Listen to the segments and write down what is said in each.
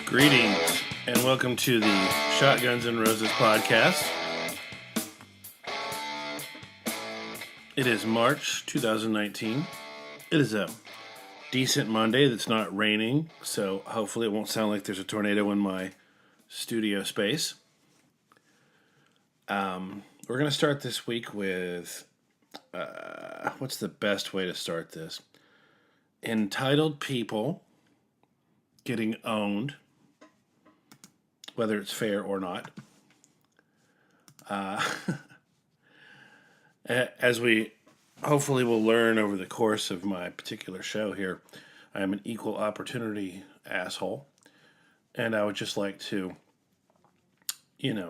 Greetings and welcome to the Shotguns and Roses podcast. It is March 2019. It is a decent Monday that's not raining, so hopefully it won't sound like there's a tornado in my studio space. We're going to start this week with, what's the best way to start this? Entitled people getting owned, whether it's fair or not. As we hopefully will learn over the course of my particular show here, I am an equal opportunity asshole. And I would just like to,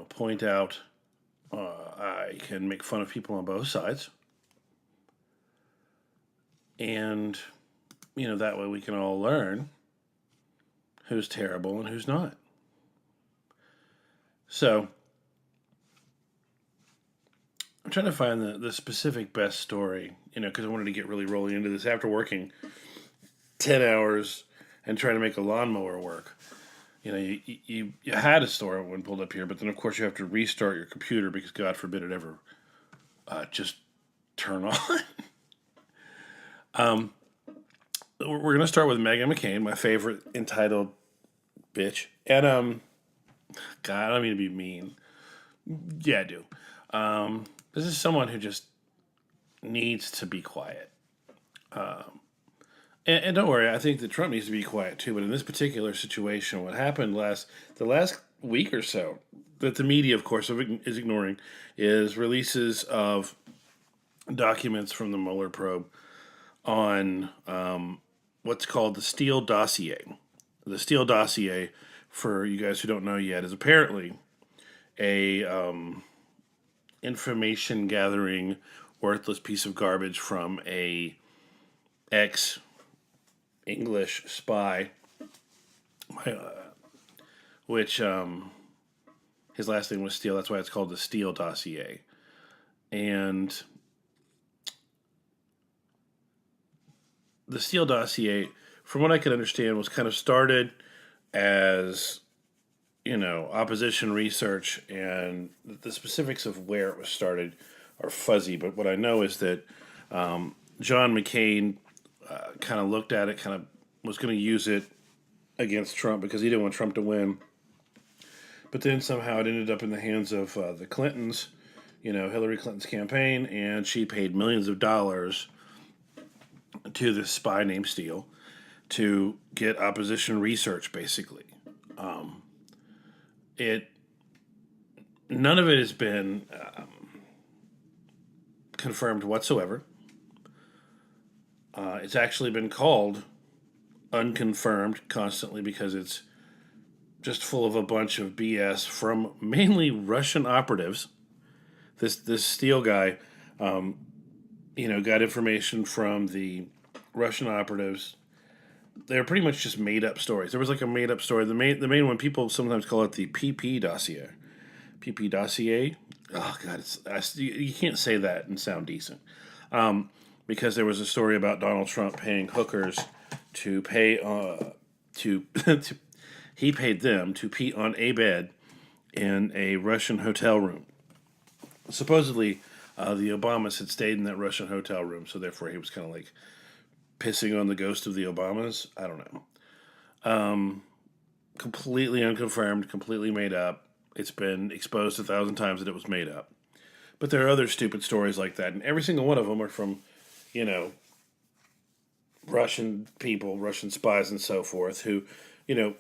point out I can make fun of people on both sides. And, that way we can all learn who's terrible and who's not. So, I'm trying to find the specific best story, because I wanted to get really rolling into this after working 10 hours and trying to make a lawnmower work. You had a story when pulled up here, but then of course you have to restart your computer because God forbid it ever just turn on. We're going to start with Meghan McCain, my favorite entitled bitch. And, God, I don't mean to be mean. Yeah, I do. This is someone who just needs to be quiet. And don't worry, I think that Trump needs to be quiet too. But in this particular situation, what happened the last week or so, that the media, of course, is ignoring, is releases of documents from the Mueller probe on what's called the Steele dossier. The Steele dossier, for you guys who don't know yet, is apparently a information gathering worthless piece of garbage from a ex-English spy, which his last name was Steele. That's why it's called the Steele dossier. And the Steele dossier, from what I could understand, was kind of started as, opposition research, and the specifics of where it was started are fuzzy. But what I know is that John McCain kind of looked at it, kind of was going to use it against Trump because he didn't want Trump to win. But then somehow it ended up in the hands of the Clintons, Hillary Clinton's campaign, and she paid millions of dollars to this spy named Steele to get opposition research, basically. None of it has been confirmed whatsoever. It's actually been called unconfirmed constantly because it's just full of a bunch of BS from mainly Russian operatives. This Steele guy, got information from the Russian operatives. They're pretty much just made-up stories. There was like a made-up story. The main one, people sometimes call it the PP dossier. PP dossier? Oh, God, you can't say that and sound decent. Because there was a story about Donald Trump paying hookers to pay, he paid them to pee on a bed in a Russian hotel room. Supposedly, the Obamas had stayed in that Russian hotel room, so therefore he was kind of like pissing on the ghost of the Obamas. I don't know. Completely unconfirmed, completely made up. It's been exposed 1,000 times that it was made up. But there are other stupid stories like that, and every single one of them are from, Russian people, Russian spies and so forth, who, the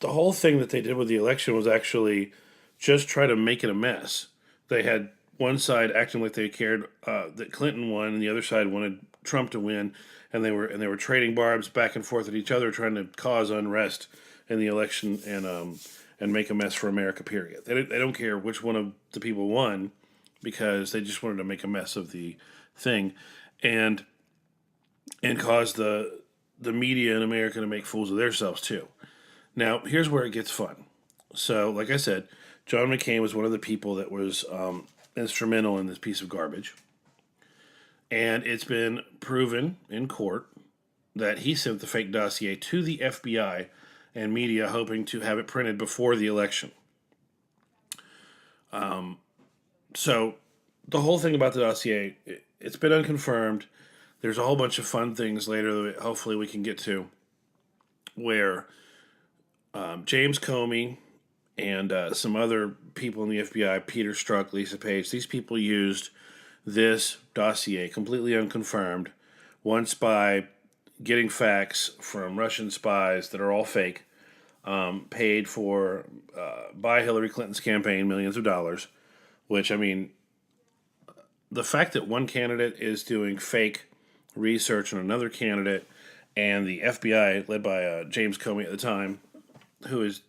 whole thing that they did with the election was actually just try to make it a mess. They had one side acting like they cared that Clinton won, and the other side wanted Trump to win, and they were trading barbs back and forth at each other, trying to cause unrest in the election and make a mess for America. Period. They don't care which one of the people won because they just wanted to make a mess of the thing, and cause the media in America to make fools of themselves too. Now here's where it gets fun. So, like I said, John McCain was one of the people that was instrumental in this piece of garbage. And it's been proven in court that he sent the fake dossier to the FBI and media hoping to have it printed before the election. So the whole thing about the dossier, it's been unconfirmed. There's a whole bunch of fun things later that hopefully we can get to, where James Comey and some other people in the FBI, Peter Strzok, Lisa Page, these people used this dossier, completely unconfirmed, once by getting facts from Russian spies that are all fake, paid for by Hillary Clinton's campaign, millions of dollars, which, I mean, the fact that one candidate is doing fake research on another candidate, and the FBI, led by James Comey at the time, who is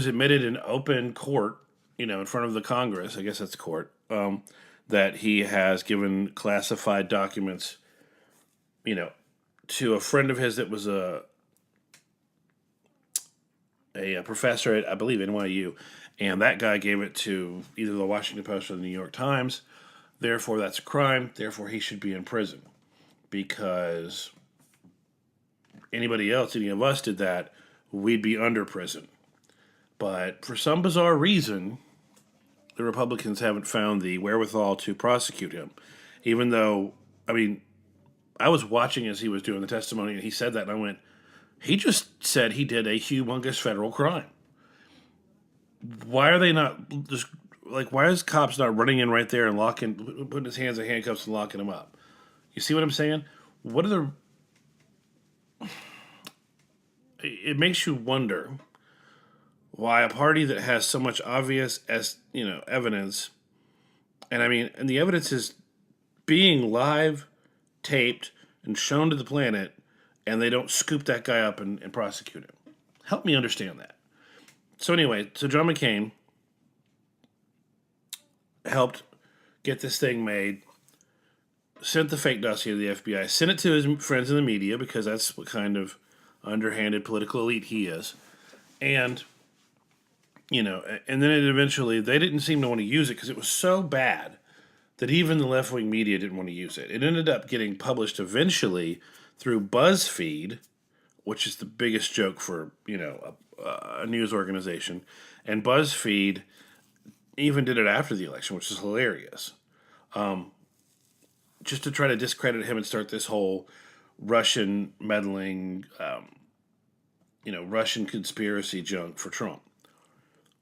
admitted in open court, in front of the Congress, I guess that's court, that he has given classified documents, to a friend of his that was a professor at, I believe, NYU, and that guy gave it to either the Washington Post or the New York Times. Therefore, that's a crime. Therefore, he should be in prison, because anybody else, any of us did that, we'd be under prison. But for some bizarre reason, the Republicans haven't found the wherewithal to prosecute him. Even though, I mean, I was watching as he was doing the testimony, and he said that, and I went, he just said he did a humongous federal crime. Why are they not just, why is cops not running in right there and putting his hands in handcuffs and locking him up? You see what I'm saying? What are the... It makes you wonder why a party that has so much obvious, evidence, and the evidence is being live taped and shown to the planet, and they don't scoop that guy up and prosecute him. Help me understand that. So anyway, John McCain helped get this thing made, sent the fake dossier to the FBI, sent it to his friends in the media, because that's what kind of underhanded political elite he is. And, and then eventually, they didn't seem to want to use it because it was so bad that even the left-wing media didn't want to use it. It ended up getting published eventually through BuzzFeed, which is the biggest joke for, a news organization. And BuzzFeed even did it after the election, which is hilarious. Just to try to discredit him and start this whole Russian meddling, Russian conspiracy junk for Trump.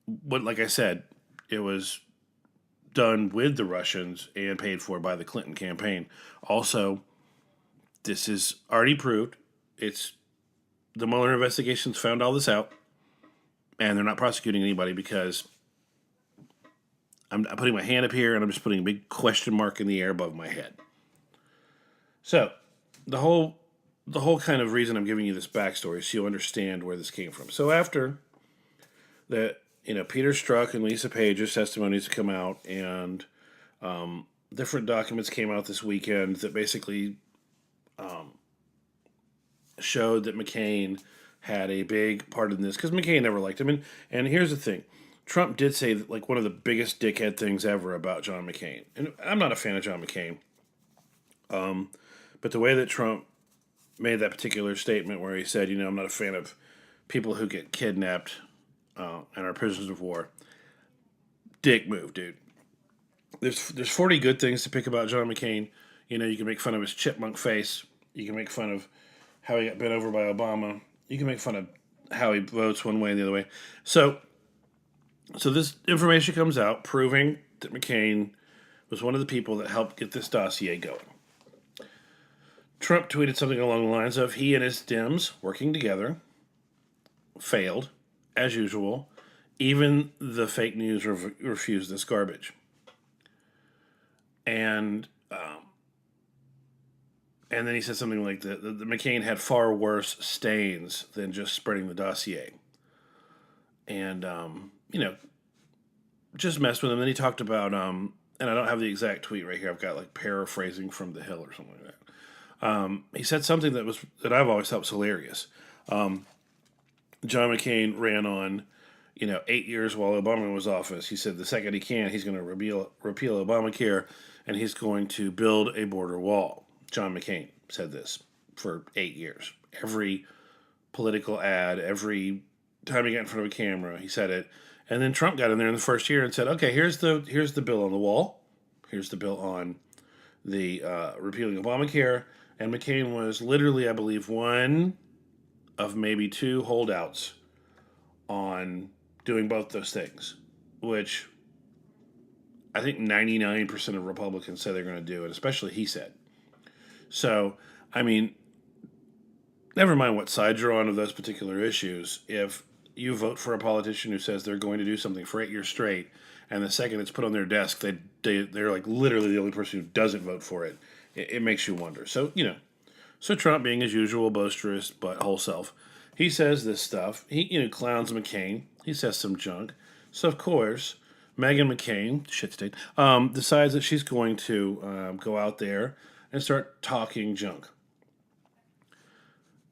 But like I said, it was done with the Russians and paid for by the Clinton campaign. Also, this is already proved. The Mueller investigations found all this out, and they're not prosecuting anybody because I'm putting my hand up here and I'm just putting a big question mark in the air above my head. So, the whole kind of reason I'm giving you this backstory is so you'll understand where this came from. So after that, Peter Strzok and Lisa Page's testimonies come out, and different documents came out this weekend that basically showed that McCain had a big part in this, because McCain never liked him. And here's the thing. Trump did say that, one of the biggest dickhead things ever about John McCain. And I'm not a fan of John McCain. But the way that Trump made that particular statement where he said, I'm not a fan of people who get kidnapped and are prisoners of war. Dick move, dude. There's 40 good things to pick about John McCain. You can make fun of his chipmunk face. You can make fun of how he got bent over by Obama. You can make fun of how he votes one way and the other way. So this information comes out proving that McCain was one of the people that helped get this dossier going. Trump tweeted something along the lines of, he and his Dems working together failed, as usual. Even the fake news refused this garbage. And then he said something like that the McCain had far worse stains than just spreading the dossier. And, just messed with him. Then he talked about, and I don't have the exact tweet right here. I've got paraphrasing from The Hill or something like that. He said something that I've always thought was hilarious. John McCain ran on, 8 years while Obama was in office. He said the second he can, he's going to repeal Obamacare, and he's going to build a border wall. John McCain said this for 8 years. Every political ad every time he got in front of a camera. He said it, and then Trump got in there in the first year and said, "Okay, here's the bill on the wall. Here's the bill on the repealing Obamacare." And McCain was literally, I believe, one of maybe two holdouts on doing both those things, which I think 99% of Republicans say they're going to do, and especially he said. So, I mean, never mind what side you're on of those particular issues. If you vote for a politician who says they're going to do something for 8 years straight, and the second it's put on their desk, they're like literally the only person who doesn't vote for it. It makes you wonder. So, so Trump, being his usual boisterous butthole self, he says this stuff. He clowns McCain. He says some junk. So of course, Meghan McCain, shit state, decides that she's going to go out there and start talking junk.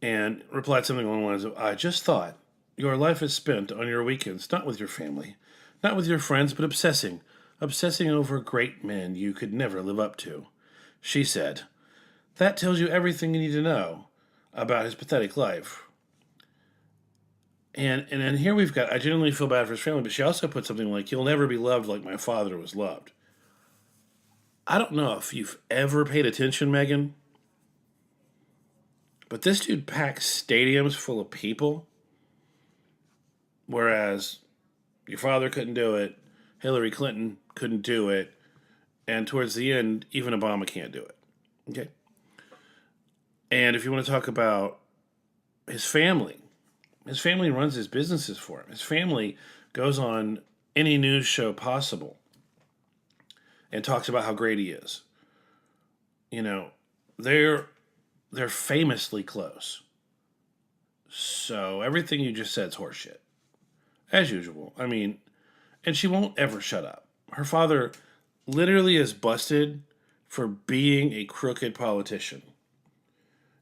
And replied something along the lines of, "I just thought your life is spent on your weekends, not with your family, not with your friends, but obsessing over great men you could never live up to." She said, "That tells you everything you need to know about his pathetic life." And then here we've got, I genuinely feel bad for his family, but she also put something like, "You'll never be loved like my father was loved." I don't know if you've ever paid attention, Megan, but this dude packs stadiums full of people, whereas your father couldn't do it, Hillary Clinton couldn't do it, and towards the end, even Obama can't do it. Okay? And if you want to talk about his family runs his businesses for him. His family goes on any news show possible and talks about how great he is. They're famously close. So everything you just said is horseshit. As usual. I mean, and she won't ever shut up. Her father literally is busted for being a crooked politician.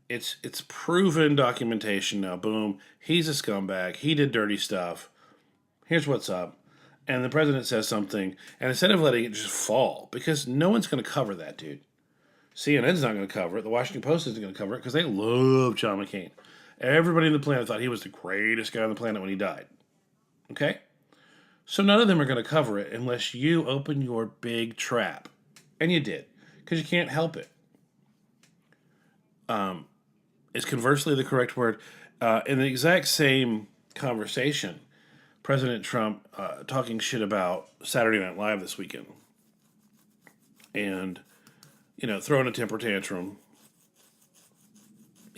It's proven documentation now. Boom. He's a scumbag. He did dirty stuff. Here's what's up. And the president says something, and instead of letting it just fall, because no one's going to cover that, dude. CNN's not going to cover it. The Washington Post isn't going to cover it because they love John McCain. Everybody on the planet thought he was the greatest guy on the planet when he died. Okay? So none of them are going to cover it unless you open your big trap. And you did, because you can't help it. Is conversely the correct word. In the exact same conversation, President Trump talking shit about Saturday Night Live this weekend. And, throwing a temper tantrum.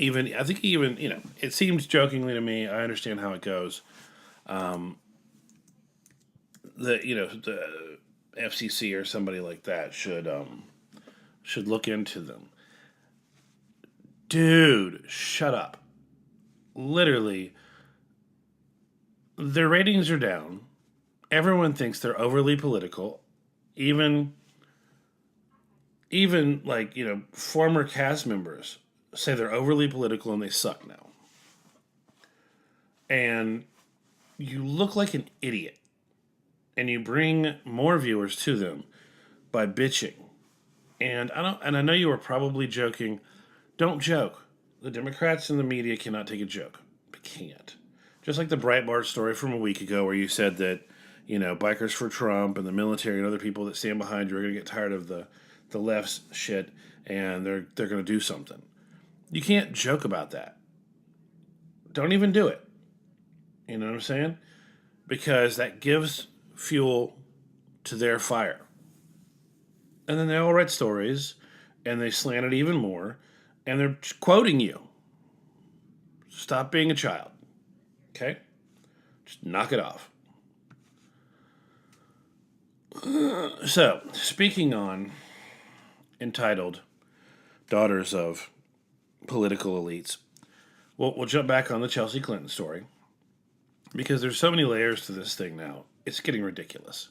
I think it seems jokingly to me. I understand how it goes. The FCC or somebody like that should look into them. Dude, shut up. Literally, their ratings are down. Everyone thinks they're overly political. Even former cast members say they're overly political and they suck now. And you look like an idiot. And you bring more viewers to them by bitching. And I know you were probably joking. Don't joke. The Democrats and the media cannot take a joke. They can't. Just like the Breitbart story from a week ago where you said that, bikers for Trump and the military and other people that stand behind you are going to get tired of the left's shit and they're going to do something. You can't joke about that. Don't even do it. You know what I'm saying? Because that gives fuel to their fire. And then they all write stories and they slant it even more and they're quoting you. Stop being a child. Okay? Just knock it off. So, speaking on entitled Daughters of Political Elites, we'll jump back on the Chelsea Clinton story because there's so many layers to this thing now. It's getting ridiculous.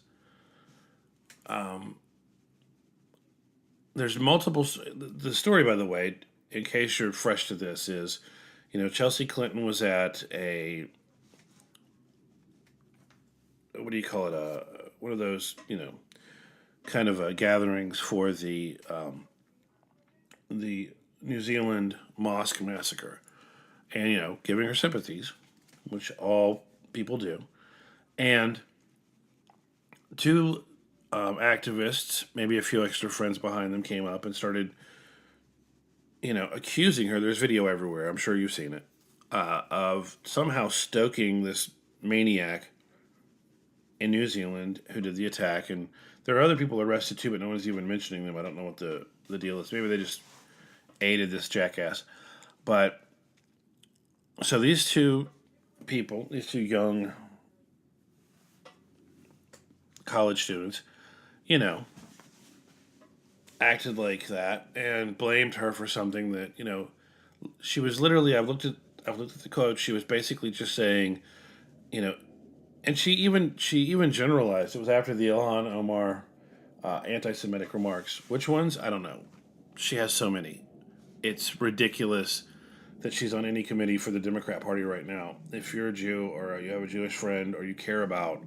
There's multiple... The story, by the way, in case you're fresh to this, is, Chelsea Clinton was at a... What do you call it? One of those, kind of gatherings for the New Zealand mosque massacre. and, giving her sympathies, which all people do. And two activists, maybe a few extra friends behind them, came up and started, accusing her. There's video everywhere. I'm sure you've seen it. Of somehow stoking this maniac in New Zealand who did the attack. And there are other people arrested too, but no one's even mentioning them. I don't know what the deal is. Maybe they just aided this jackass. But so these two people, these two young college students, acted like that and blamed her for something that, she was literally, I've looked at the quote. She was basically just saying, and she even generalized. It was after the Ilhan Omar anti-Semitic remarks. Which ones? I don't know. She has so many. It's ridiculous that she's on any committee for the Democrat Party right now. If you're a Jew or you have a Jewish friend or you care about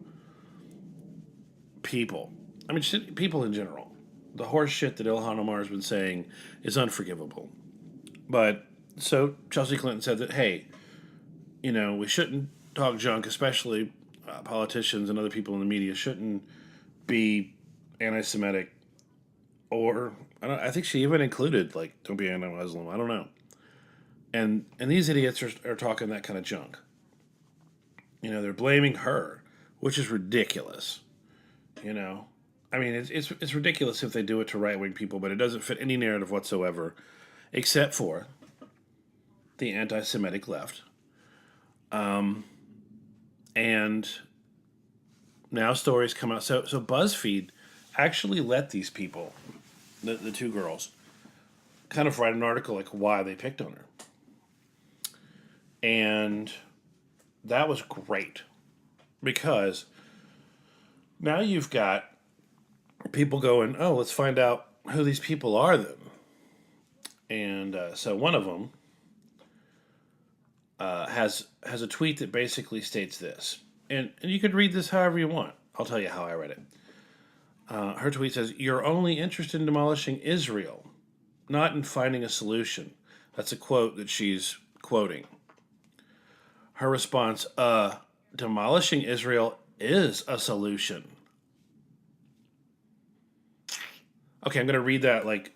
people, I mean, people in general, the horse shit that Ilhan Omar has been saying is unforgivable. But so Chelsea Clinton said that, hey, we shouldn't talk junk, especially politicians and other people in the media shouldn't be anti-Semitic, or I think she even included like don't be anti-Muslim. I don't know. And these idiots are talking that kind of junk. They're blaming her, which is ridiculous. I mean, it's ridiculous if they do it to right-wing people, but it doesn't fit any narrative whatsoever, except for the anti-Semitic left. And now stories come out. So BuzzFeed actually let these people, the two girls, kind of write an article like why they picked on her. And that was great because now you've got people going, oh, let's find out who these people are then. And so one of them has a tweet that basically states this. And you could read this however you want. I'll tell you how I read it. Her tweet says, "You're only interested in demolishing Israel, not in finding a solution." That's a quote that she's quoting. Her response, demolishing Israel is a solution. Okay, I'm going to read that like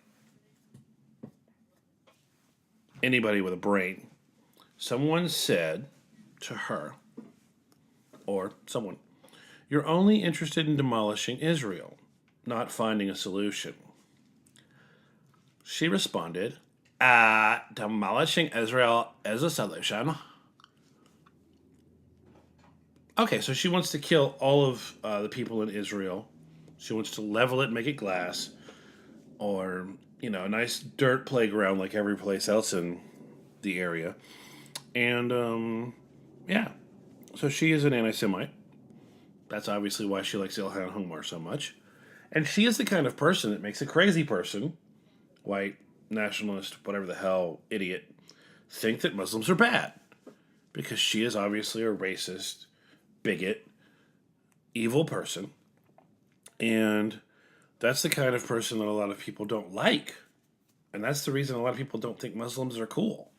anybody with a brain. Someone said to her, or someone, "You're only interested in demolishing Israel, not finding a solution." She responded, demolishing Israel is a solution. Okay, so she wants to kill all of the people in Israel. She wants to level it, make it glass, or, a nice dirt playground like every place else in the area. And, yeah. So she is an anti-Semite. That's obviously why she likes Ilhan Omar so much. And she is the kind of person that makes a crazy person, white, nationalist, whatever the hell, idiot, think that Muslims are bad. Because she is obviously a racist, bigot, evil person. And that's the kind of person that a lot of people don't like. And that's the reason a lot of people don't think Muslims are cool.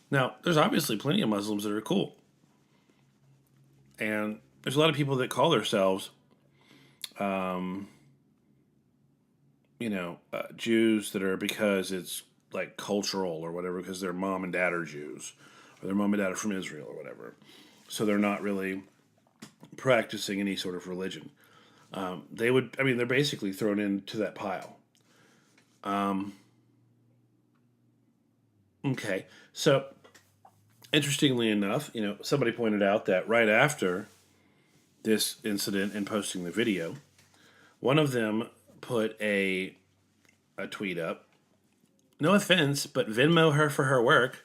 Now, there's obviously plenty of Muslims that are cool. And there's a lot of people that call themselves, Jews that are because it's like cultural or whatever, because their mom and dad are Jews, or their mom and dad are from Israel or whatever. So they're not really practicing any sort of religion. They're basically thrown into that pile. Okay, so interestingly enough, somebody pointed out that right after this incident and posting the video, one of them put a tweet up. No offense, but Venmo her for her work,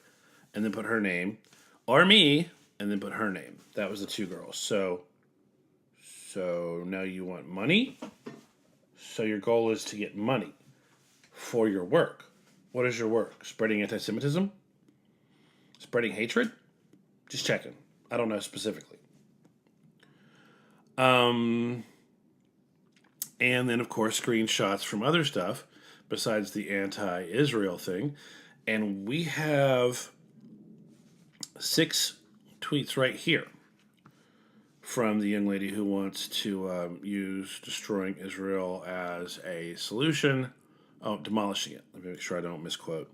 and then put her name, or me, and then put her name. That was the two girls. So now you want money? So your goal is to get money for your work. What is your work? Spreading anti-Semitism? Spreading hatred? Just checking. I don't know specifically. And then, of course, screenshots from other stuff besides the anti-Israel thing. And we have 6 tweets right here from the young lady who wants to use destroying Israel as a solution. Oh, demolishing it. Let me make sure I don't misquote.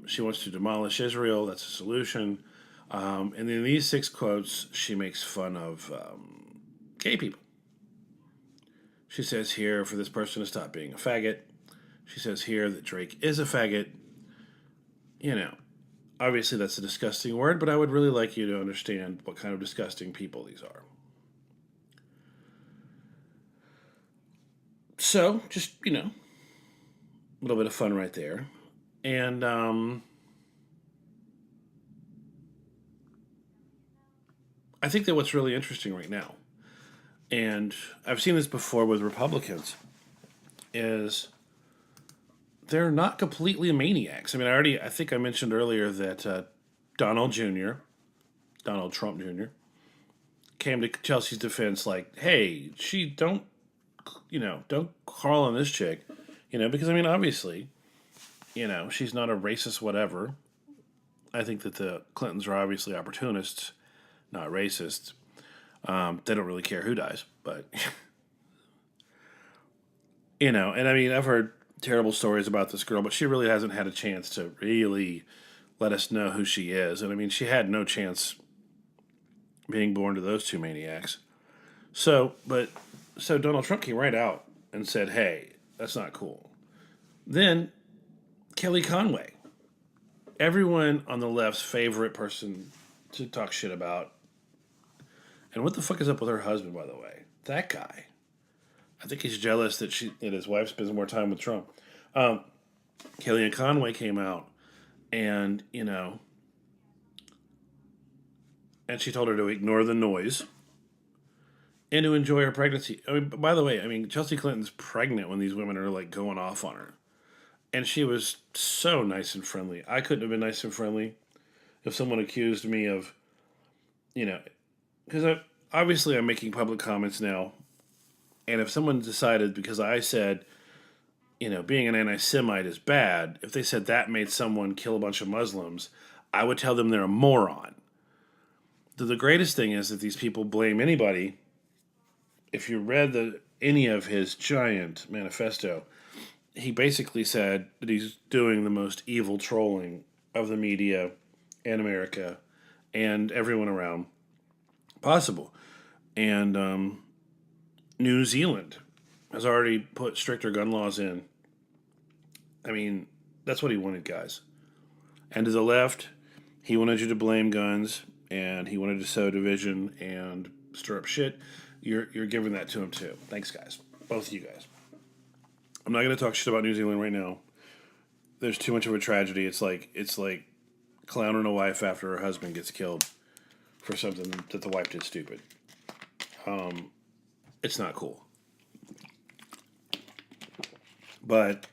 She wants to demolish Israel. That's a solution. And in these 6 quotes, she makes fun of gay people. She says here for this person to stop being a faggot. She says here that Drake is a faggot. You know, obviously that's a disgusting word, but I would really like you to understand what kind of disgusting people these are. So, just, a little bit of fun right there. And I think that what's really interesting right now, and I've seen this before with Republicans, is they're not completely maniacs. I mean, I think I mentioned earlier that Donald Trump Jr., came to Chelsea's defense like, hey, don't call on this chick, because I mean, obviously, she's not a racist, whatever. I think that the Clintons are obviously opportunists, not racists. They don't really care who dies, but, and I mean, I've heard terrible stories about this girl, but she really hasn't had a chance to really let us know who she is. And I mean, she had no chance being born to those 2 maniacs. So Donald Trump came right out and said, hey, that's not cool. Then Kelly Conway, everyone on the left's favorite person to talk shit about. And what the fuck is up with her husband, by the way? That guy. I think he's jealous that his wife spends more time with Trump. Kellyanne Conway came out and, and she told her to ignore the noise and to enjoy her pregnancy. I mean, by the way, Chelsea Clinton's pregnant when these women are like going off on her. And she was so nice and friendly. I couldn't have been nice and friendly if someone accused me of, because obviously I'm making public comments now. And if someone decided, because I said, being an anti-Semite is bad, if they said that made someone kill a bunch of Muslims, I would tell them they're a moron. The greatest thing is that these people blame anybody. If you read any of his giant manifesto, he basically said that he's doing the most evil trolling of the media and America and everyone around possible. And New Zealand has already put stricter gun laws in. I mean, that's what he wanted, guys. And to the left, he wanted you to blame guns, and he wanted to sow division and stir up shit. You're giving that to him too. Thanks, guys. Both of you guys. I'm not going to talk shit about New Zealand right now. There's too much of a tragedy. It's like clowning a wife after her husband gets killed for something that the wife did stupid. It's not cool. But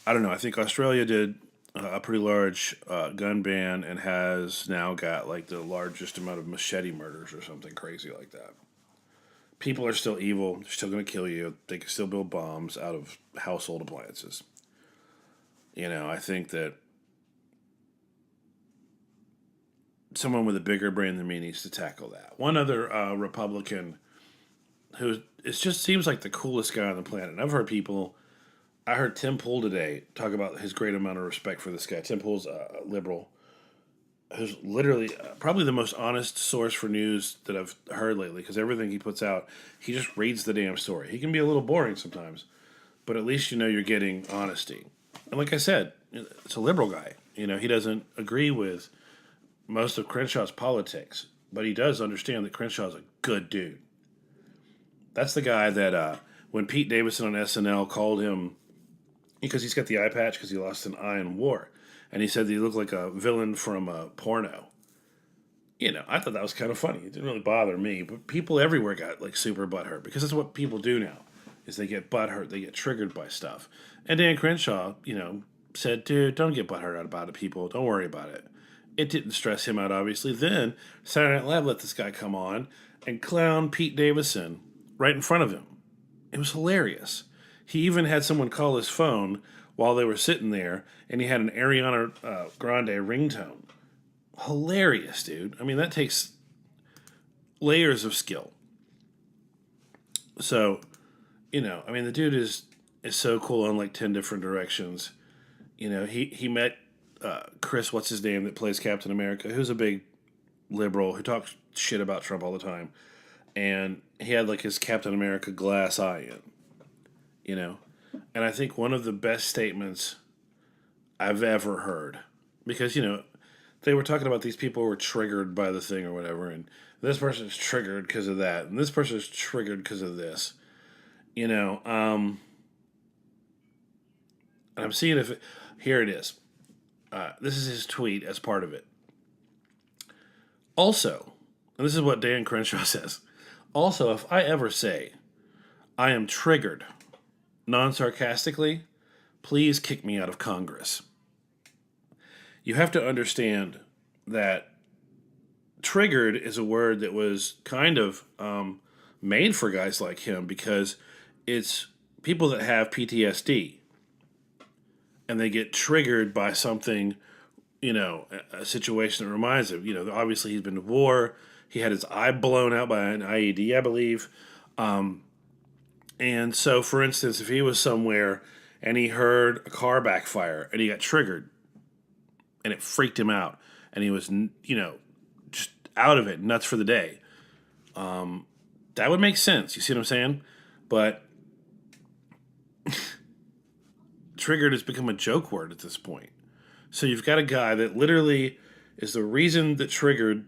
I don't know. I think Australia did a pretty large gun ban and has now got like the largest amount of machete murders or something crazy like that. People are still evil. They're still going to kill you. They can still build bombs out of household appliances. I think that someone with a bigger brain than me needs to tackle that. One other Republican who it just seems like the coolest guy on the planet. And I've heard I heard Tim Pool today talk about his great amount of respect for this guy. Tim Pool's a liberal who's literally probably the most honest source for news that I've heard lately, because everything he puts out, he just reads the damn story. He can be a little boring sometimes, but at least you're getting honesty. And like I said, it's a liberal guy. He doesn't agree with most of Crenshaw's politics, but he does understand that Crenshaw's a good dude. That's the guy that when Pete Davidson on SNL called him, because he's got the eye patch because he lost an eye in war, and he said that he looked like a villain from a porno. I thought that was kind of funny. It didn't really bother me, but people everywhere got like super butthurt, because that's what people do now, is they get butthurt, they get triggered by stuff. And Dan Crenshaw, said, dude, don't get butthurt about it, people. Don't worry about it. It didn't stress him out, obviously. Then Saturday Night Live let this guy come on and clown Pete Davidson right in front of him. It was hilarious. He even had someone call his phone while they were sitting there, and he had an Ariana Grande ringtone. Hilarious, dude. I mean, that takes layers of skill. So, I mean, the dude is so cool in like 10 different directions. He met Chris, what's his name, that plays Captain America, who's a big liberal who talks shit about Trump all the time. And he had like his Captain America glass eye in, you know? And I think one of the best statements I've ever heard, because, they were talking about these people who were triggered by the thing or whatever, and this person's triggered because of that, and this person's triggered because of this. And I'm seeing if here it is. This is his tweet as part of it. Also, and this is what Dan Crenshaw says. Also, if I ever say I am triggered, non-sarcastically, please kick me out of Congress. You have to understand that triggered is a word that was kind of made for guys like him because it's people that have PTSD and they get triggered by something, a situation that reminds him. Obviously he's been to war. He had his eye blown out by an IED, I believe. And so, for instance, if he was somewhere and he heard a car backfire and he got triggered and it freaked him out and he was, just out of it, nuts for the day, that would make sense. You see what I'm saying? But triggered has become a joke word at this point. So you've got a guy that literally is the reason that triggered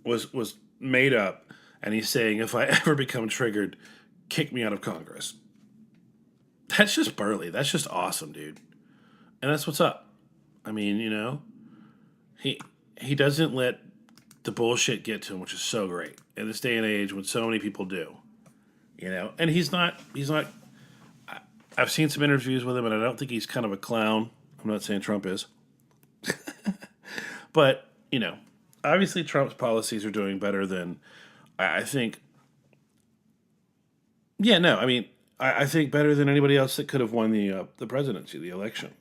was made up, and he's saying, if I ever become triggered, kick me out of Congress. That's just burly. That's just awesome, dude. And that's what's up. I mean, he doesn't let the bullshit get to him, which is so great in this day and age when so many people do. And he's not. I've seen some interviews with him, and I don't think he's kind of a clown. I'm not saying Trump is. But, obviously Trump's policies are doing better than, I think. Yeah, no, I mean, I think better than anybody else that could have won the presidency, the election.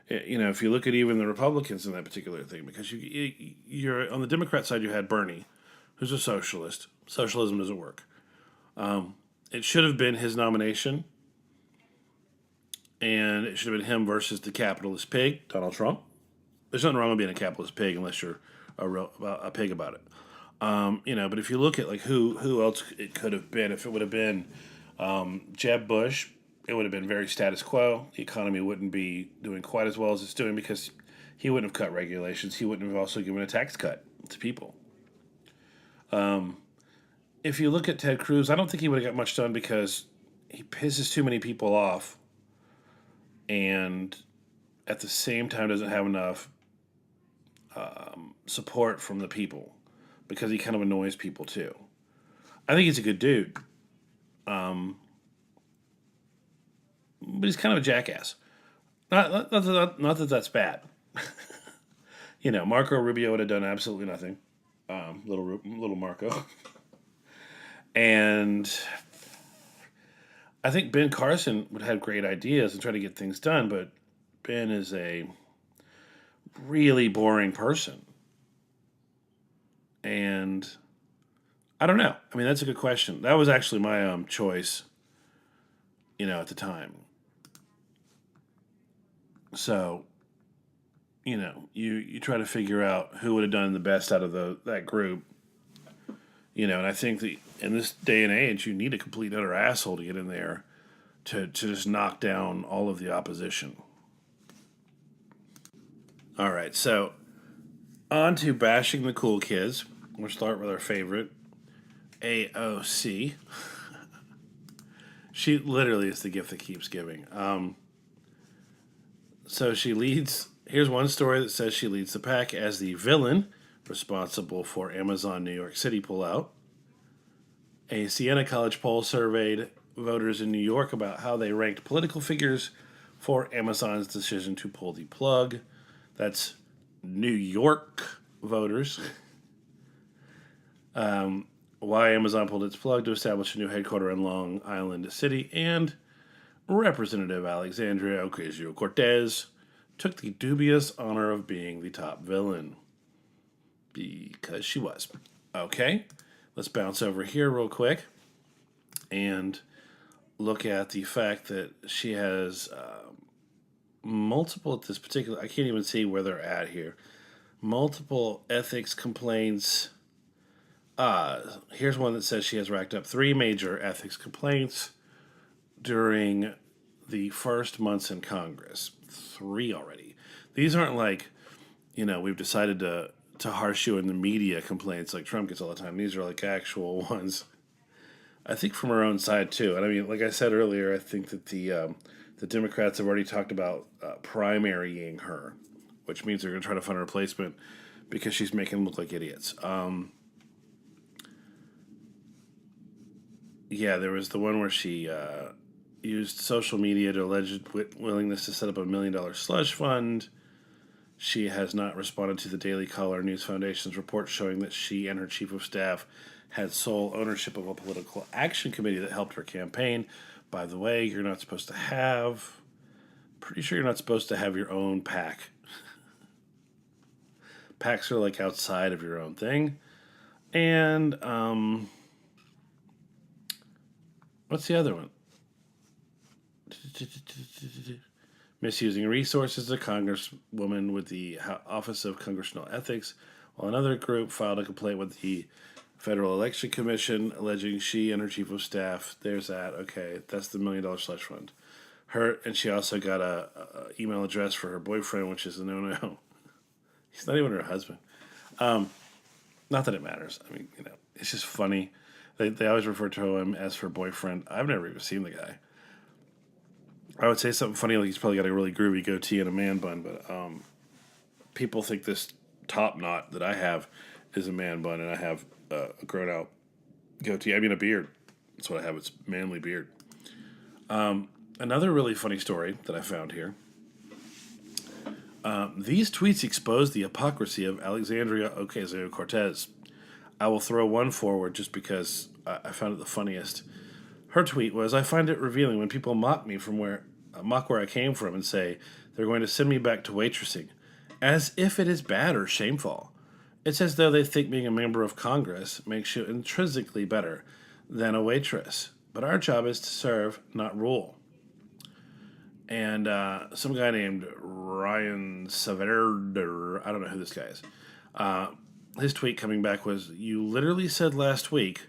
If you look at even the Republicans in that particular thing, because you're on the Democrat side, you had Bernie, who's a socialist. Socialism doesn't work. It should have been his nomination, and it should have been him versus the capitalist pig, Donald Trump. There's nothing wrong with being a capitalist pig unless you're a pig about it. But if you look at like who else it could have been, if it would have been Jeb Bush, it would have been very status quo. The economy wouldn't be doing quite as well as it's doing because he wouldn't have cut regulations. He wouldn't have also given a tax cut to people. If you look at Ted Cruz, I don't think he would have got much done because he pisses too many people off and at the same time doesn't have enough support from the people because he kind of annoys people too. I think he's a good dude. But he's kind of a jackass. Not that that's bad. Marco Rubio would have done absolutely nothing. Little Marco. And I think Ben Carson would have great ideas and try to get things done, but Ben is a really boring person. And I don't know. I mean, that's a good question. That was actually my choice, at the time. So, you try to figure out who would have done the best out of that group. And I think that in this day and age, you need a complete utter asshole to get in there to just knock down all of the opposition. All right, so on to bashing the cool kids. We'll start with our favorite, AOC. She literally is the gift that keeps giving. So she leads. Here's one story that says she leads the pack as the villain responsible for Amazon New York City pullout. A Siena College poll surveyed voters in New York about how they ranked political figures for Amazon's decision to pull the plug. That's New York voters. Why Amazon pulled its plug to establish a new headquarters in Long Island City, and Representative Alexandria Ocasio-Cortez took the dubious honor of being the top villain. Because she was. Okay, let's bounce over here real quick and look at the fact that she has multiple at this particular. I can't even see where they're at here. Multiple ethics complaints. Here's one that says she has racked up 3 major ethics complaints during the first months in Congress. 3 already. These aren't like, we've decided to harsh you in the media complaints like Trump gets all the time. These are like actual ones. I think from her own side too. And I mean, like I said earlier, I think that the Democrats have already talked about primarying her, which means they're going to try to find a replacement because she's making them look like idiots. Yeah, there was the one where she used social media to alleged willingness to set up $1 million slush fund. She has not responded to the Daily Caller News Foundation's report showing that she and her chief of staff had sole ownership of a political action committee that helped her campaign. By the way, you're not supposed to have... Pretty sure you're not supposed to have your own PAC. PACs are like outside of your own thing. And, what's the other one? Misusing resources as a congresswoman with the Office of Congressional Ethics, while another group filed a complaint with the Federal Election Commission alleging she and her chief of staff. There's that. Okay, that's the $1 million slush fund. Her, and she also got a email address for her boyfriend, which is a no-no. He's not even her husband. Not that it matters. I mean, it's just funny. They always refer to him as her boyfriend. I've never even seen the guy. I would say something funny like he's probably got a really groovy goatee and a man bun, but people think this top knot that I have is a man bun, and I have a grown out goatee. I mean, a beard. That's what I have. It's manly beard. Another really funny story that I found here. These tweets expose the hypocrisy of Alexandria Ocasio-Cortez. I will throw one forward just because I found it the funniest. Her tweet was, "I find it revealing when people mock where I came from and say they're going to send me back to waitressing, as if it is bad or shameful. It's as though they think being a member of Congress makes you intrinsically better than a waitress. But our job is to serve, not rule." And some guy named Ryan Saverder, I don't know who this guy is, his tweet coming back was, "You literally said last week,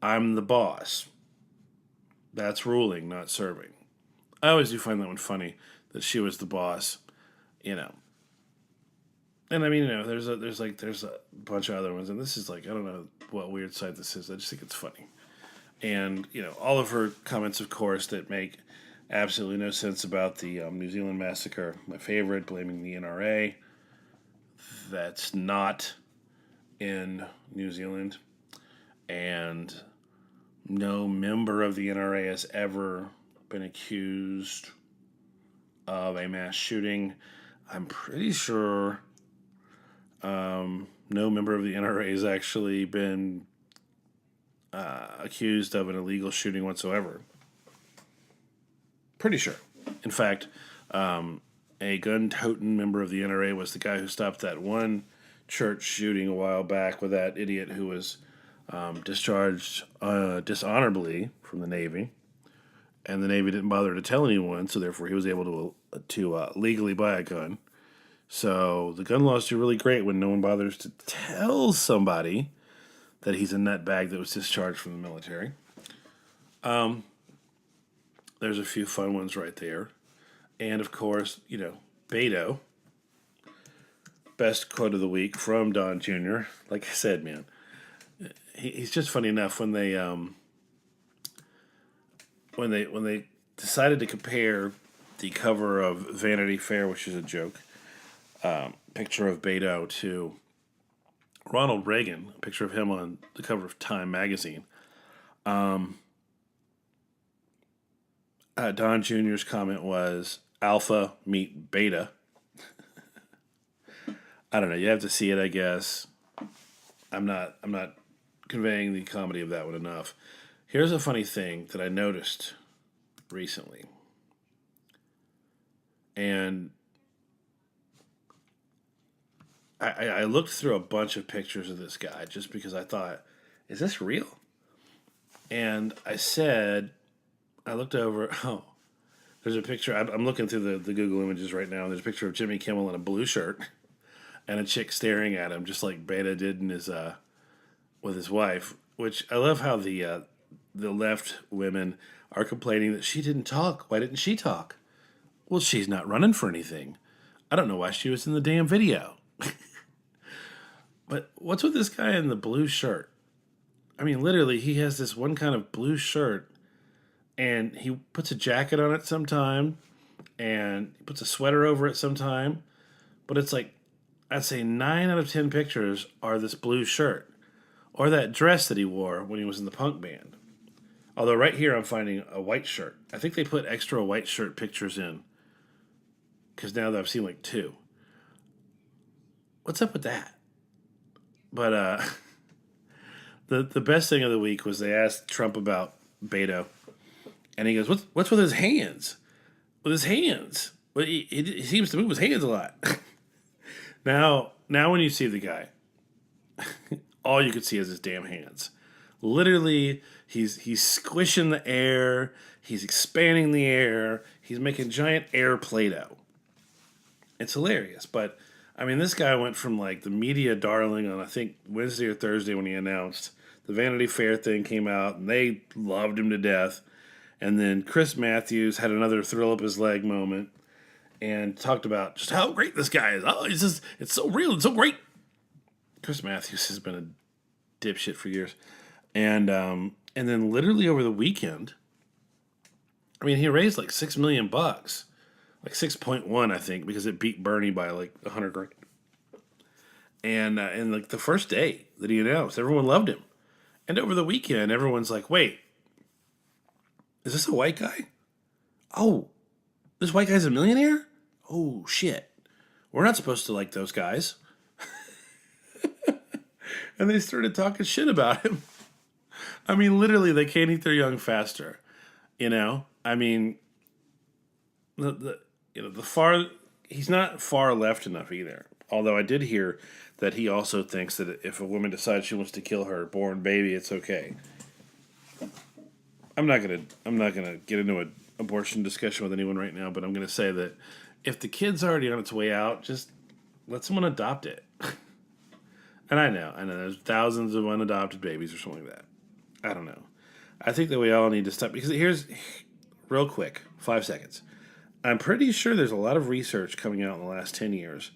I'm the boss. That's ruling, not serving." I always do find that one funny, that she was the boss, And I mean, there's a bunch of other ones, and this is like, I don't know what weird site this is. I just think it's funny. And, all of her comments, of course, that make absolutely no sense about the New Zealand massacre. My favorite, blaming the NRA. That's not in New Zealand. And no member of the NRA has ever been accused of a mass shooting. I'm pretty sure no member of the NRA has actually been accused of an illegal shooting whatsoever. Pretty sure. In fact, a gun-toting member of the NRA was the guy who stopped that one church shooting a while back with that idiot who was discharged dishonorably from the Navy, and the Navy didn't bother to tell anyone, so therefore he was able to legally buy a gun. So the gun laws do really great when no one bothers to tell somebody that he's a nutbag that was discharged from the military. There's a few fun ones right there. And, of course, Beto. Best quote of the week from Don Jr. Like I said, man, he's just funny enough when they decided to compare the cover of Vanity Fair, which is a joke, picture of Beto, to Ronald Reagan, a picture of him on the cover of Time magazine. Don Jr.'s comment was, "Alpha meet Beta." I don't know. You have to see it, I guess. I'm not conveying the comedy of that one enough. Here's a funny thing that I noticed recently. And I looked through a bunch of pictures of this guy just because I thought, is this real? And I looked over, oh, there's a picture. I'm looking through the Google images right now, and there's a picture of Jimmy Kimmel in a blue shirt and a chick staring at him, just like Beta did in his with his wife. Which I love how the left women are complaining that she didn't talk. Why didn't she talk? Well, she's not running for anything. I don't know why she was in the damn video. But what's with this guy in the blue shirt? I mean, literally, he has this one kind of blue shirt, and he puts a jacket on it sometime, and he puts a sweater over it sometime. But it's like, I'd say 9 out of 10 pictures are this blue shirt, or that dress that he wore when he was in the punk band. Although right here I'm finding a white shirt. I think they put extra white shirt pictures in, because now that I've seen like 2. What's up with that? But the best thing of the week was they asked Trump about Beto, and he goes, "What's with his hands? With his hands? Well, he seems to move his hands a lot." Now when you see the guy, all you could see is his damn hands. Literally, he's squishing the air. He's expanding the air. He's making giant air Play-Doh. It's hilarious, but I mean, this guy went from like the media darling on, I think, Wednesday or Thursday when he announced the Vanity Fair thing came out, and they loved him to death. And then Chris Matthews had another thrill up his leg moment and talked about just how great this guy is. Oh, it's so real and so great. Chris Matthews has been a dipshit for years. And then literally over the weekend, I mean, he raised like $6 million. Like 6.1, I think, because it beat Bernie by like 100 grand. And like the first day that he announced, everyone loved him. And over the weekend, everyone's like, wait, is this a white guy? Oh, this white guy's a millionaire? Oh, shit. We're not supposed to like those guys. And they started talking shit about him. I mean, literally, they can't eat their young faster. You know? I mean, he's not far left enough either. Although I did hear that he also thinks that if a woman decides she wants to kill her born baby, it's okay. I'm not gonna get into an abortion discussion with anyone right now, but I'm gonna say that if the kid's already on its way out, just let someone adopt it. And I know there's thousands of unadopted babies or something like that. I don't know. I think that we all need to stop, because here's real quick, 5 seconds. I'm pretty sure there's a lot of research coming out in the last 10 years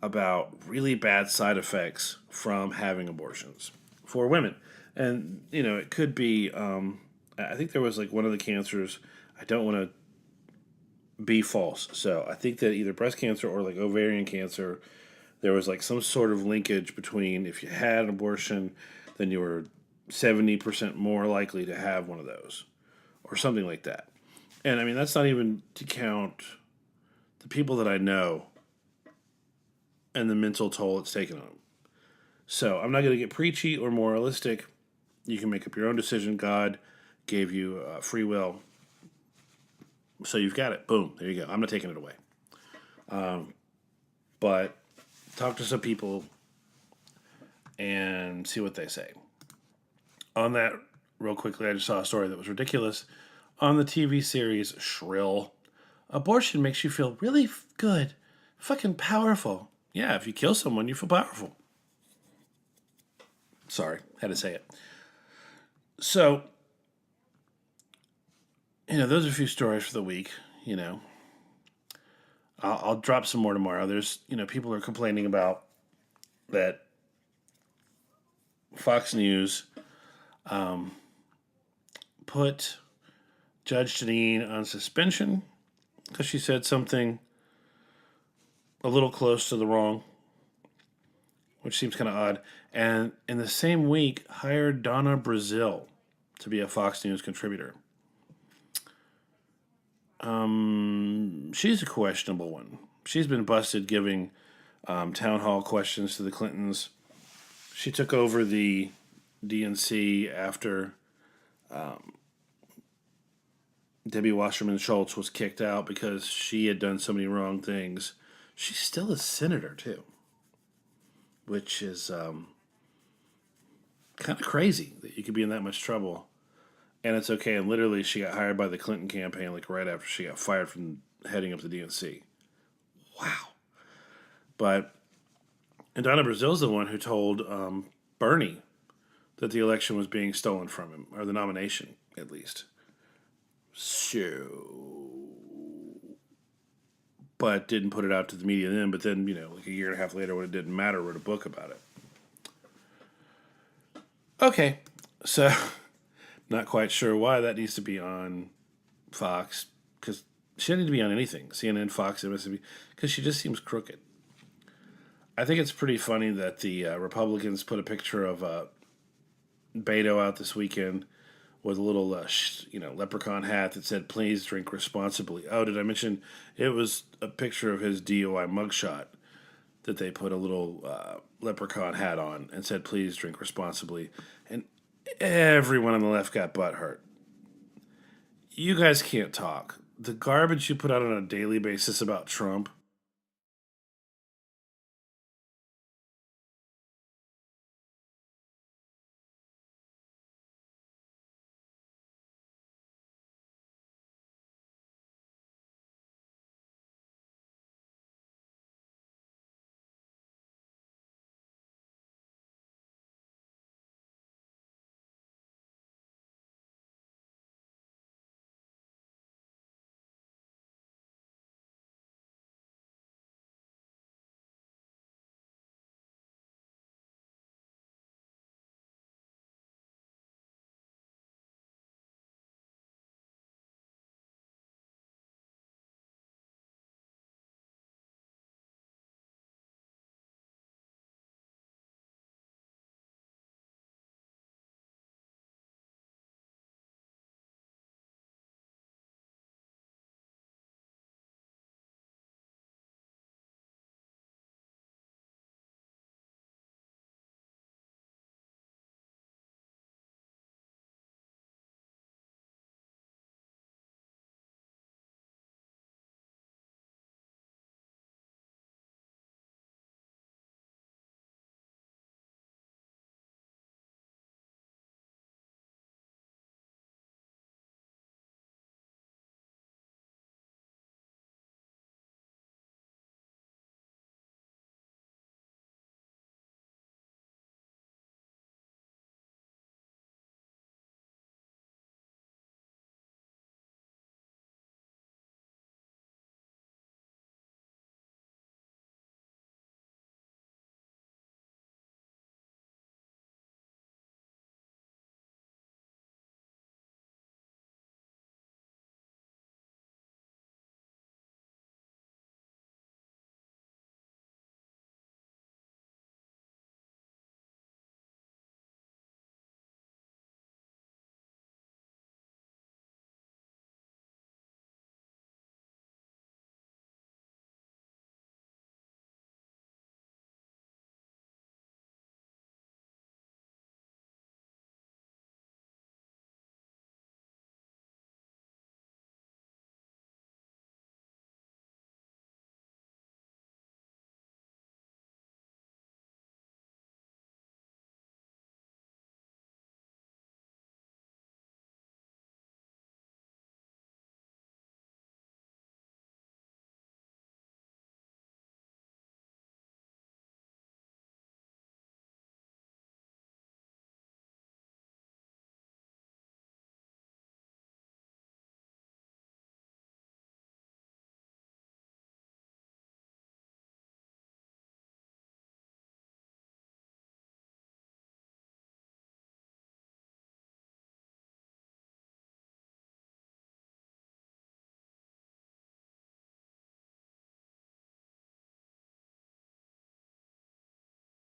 about really bad side effects from having abortions for women. And, it could be, I think there was like one of the cancers, I don't want to be false. So I think that either breast cancer or like ovarian cancer, there was like some sort of linkage between if you had an abortion, then you were 70% more likely to have one of those or something like that. And I mean, that's not even to count the people that I know and the mental toll it's taken on them. So I'm not going to get preachy or moralistic. You can make up your own decision. God gave you free will. So you've got it. Boom. There you go. I'm not taking it away. But talk to some people and see what they say. On that, real quickly, I just saw a story that was ridiculous. On the TV series Shrill, abortion makes you feel really good, fucking powerful. Yeah, if you kill someone, you feel powerful. Sorry, had to say it. So, those are a few stories for the week. I'll drop some more tomorrow. There's, people are complaining about that Fox News put Judge Janine on suspension because she said something a little close to the wrong, which seems kind of odd. And in the same week, hired Donna Brazile to be a Fox News contributor. She's a questionable one. She's been busted giving town hall questions to the Clintons. She took over the DNC after Debbie Wasserman Schultz was kicked out because she had done so many wrong things. She's still a senator, too, which is kind of crazy that you could be in that much trouble. And it's okay. And literally, she got hired by the Clinton campaign like right after she got fired from heading up the DNC. Wow. But, and Donna Brazil's the one who told Bernie that the election was being stolen from him, or the nomination, at least. So, but didn't put it out to the media then. But then, like a year and a half later, when it didn't matter, wrote a book about it. Okay, so not quite sure why that needs to be on Fox, because she doesn't need to be on anything. CNN, Fox, MSNBC, because she just seems crooked. I think it's pretty funny that the Republicans put a picture of Beto out this weekend with a little, leprechaun hat that said, "Please drink responsibly." Oh, did I mention it was a picture of his DUI mugshot that they put a little leprechaun hat on and said, "Please drink responsibly." And everyone on the left got butthurt. You guys can't talk. The garbage you put out on a daily basis about Trump